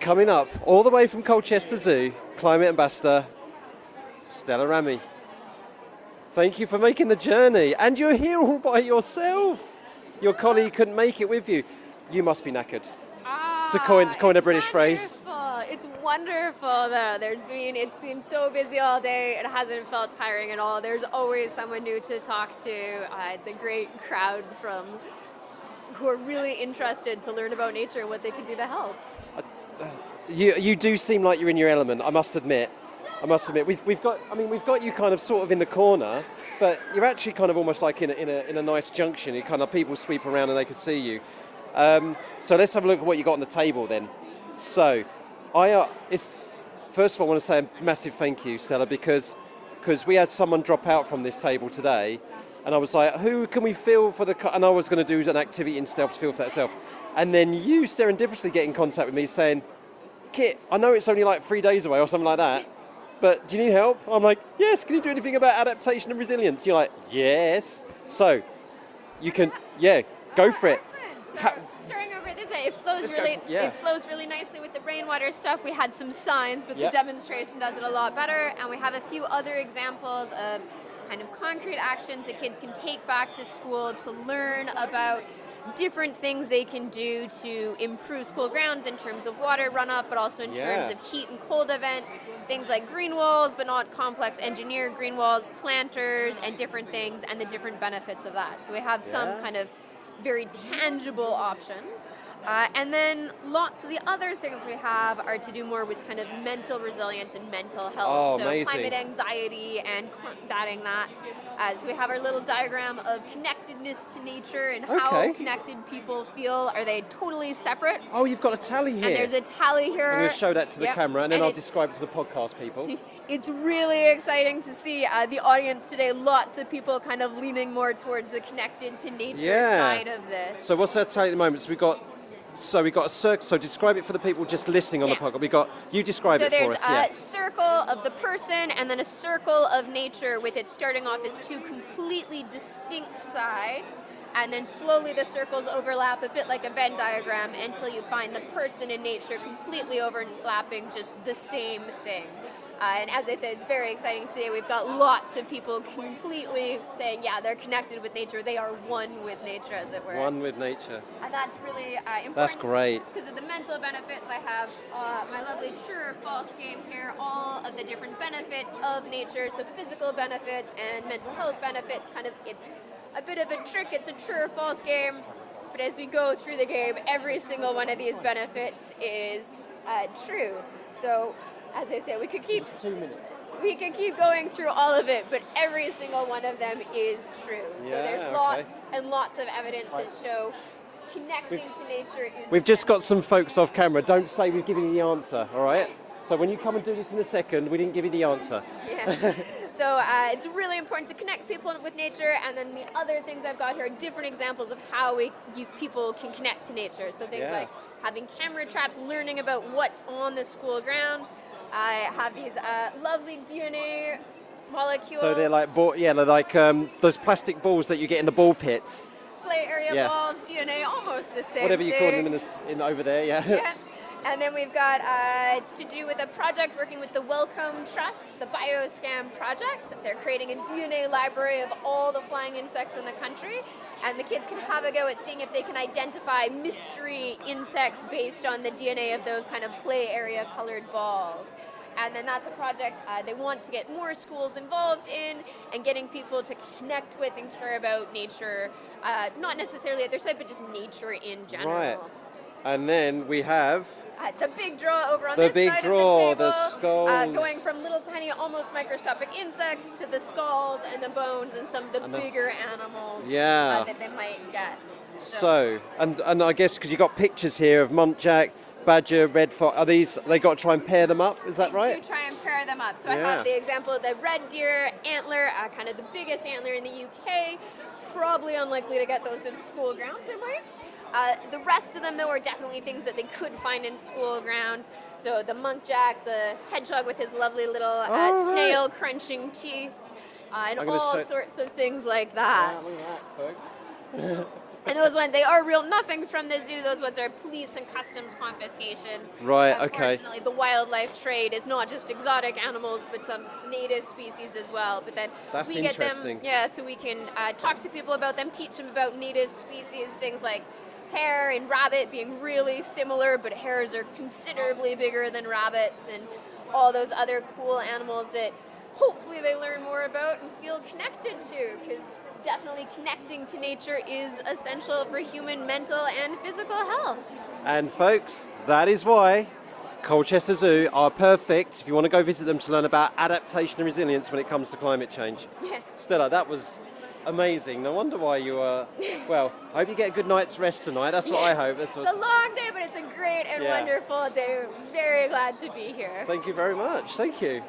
Coming up, all the way from Colchester Zoo, Climate Ambassador, Stella Ramey. Thank you for making the journey. And you're here all by yourself. Your colleague couldn't make it with you. You must be knackered. To coin a British phrase. It's wonderful, though. It's been so busy all day. It hasn't felt tiring at all. There's always someone new to talk to. It's a great crowd who are really interested to learn about nature and what they can do to help. You do seem like you're in your element, I must admit. We've got you kind of sort of in the corner, but you're actually kind of almost like in a nice junction. You kind of people sweep around and they can see you. So let's have a look at what you got on the table then. So, first of all, I want to say a massive thank you, Stella, because we had someone drop out from this table today, and I was like, who can we fill for and I was going to do an activity in Stealth to fill for that self. And then you serendipitously get in contact with me saying, Kit, I know it's only like 3 days away or something like that, but do you need help? I'm like, yes, can you do anything about adaptation and resilience? You're like, yes. So, you can, go for it. Starting over this end, it flows really nicely with the rainwater stuff. We had some signs, but the demonstration does it a lot better. And we have a few other examples of kind of concrete actions that kids can take back to school to learn about different things they can do to improve school grounds in terms of water runoff, but also in terms of heat and cold events. Things like green walls, but not complex engineered green walls, planters, and different things, and the different benefits of that. So we have some kind of very tangible options. And then lots of the other things we have are to do more with kind of mental resilience and mental health. So amazing. Climate anxiety and combating that. So we have our little diagram of connectedness to nature and how connected people feel. Are they totally separate? Oh, you've got a tally here. And there's a tally here. I'm going to show that to the camera, and then I'll describe it to the podcast people. It's really exciting to see the audience today. Lots of people kind of leaning more towards the connected to nature side of this. So what's that tally at the moment? So we got a circle. So describe it for the people just listening on the podcast. You describe it for us. So there's a circle of the person and then a circle of nature with it starting off as two completely distinct sides. And then slowly the circles overlap a bit like a Venn diagram until you find the person and nature completely overlapping just the same thing. And as I said, it's very exciting today. We've got lots of people completely saying, they're connected with nature. They are one with nature, as it were. One with nature. And that's really important. That's great. Because of the mental benefits, I have my lovely true or false game here, all of the different benefits of nature. So physical benefits and mental health benefits. It's a bit of a trick. It's a true or false game. But as we go through the game, every single one of these benefits is true. So, as I said, we could keep 2 minutes. We could keep going through all of it, but every single one of them is true. So there's lots and lots of evidence that show connecting to nature is. We've just got some folks off camera. Don't say we've given you the answer, all right? So when you come and do this in a second, we didn't give you the answer. Yeah. So it's really important to connect people with nature, and then the other things I've got here are different examples of how people can connect to nature. So things like having camera traps, learning about what's on the school grounds. I have these lovely DNA molecules. So they're like those plastic balls that you get in the ball pits. Play area balls, DNA, almost the same. Whatever you call them in over there, Yeah. And then we've got, it's to do with a project working with the Wellcome Trust, the BioScan project. They're creating a DNA library of all the flying insects in the country. And the kids can have a go at seeing if they can identify mystery insects based on the DNA of those kind of play area colored balls. And then that's a project they want to get more schools involved in and getting people to connect with and care about nature, not necessarily at their site, but just nature in general. Right. And then we have the big draw over on this side of the table, the skulls. Going from little tiny, almost microscopic insects to the skulls and the bones and some of the bigger animals that they might get. So and I guess because you got pictures here of muntjac, badger, red fox. Are these? They got to try and pair them up. Is that right? They do try and pair them up. So I have the example of the red deer antler, kind of the biggest antler in the UK. Probably unlikely to get those in school grounds, am I? The rest of them, though, are definitely things that they could find in school grounds. So the muntjac, the hedgehog with his lovely little snail-crunching teeth, and all sorts of things like that. Look at that, folks. And those ones, they are real nothing from the zoo. Those ones are police and customs confiscations. Right, okay. Unfortunately, the wildlife trade is not just exotic animals, but some native species as well. But then That's we get them, interesting. so we can talk to people about them, teach them about native species, things like hare and rabbit being really similar, but hares are considerably bigger than rabbits, and all those other cool animals that hopefully they learn more about and feel connected to, because definitely connecting to nature is essential for human mental and physical health. And folks, that is why Colchester Zoo are perfect if you want to go visit them to learn about adaptation and resilience when it comes to climate change. Yeah. Stella, that was amazing. No wonder why you are, well, I hope you get a good night's rest tonight. That's what I hope. It's a long day, but it's a great and wonderful day. Very glad to be here. Thank you very much. Thank you.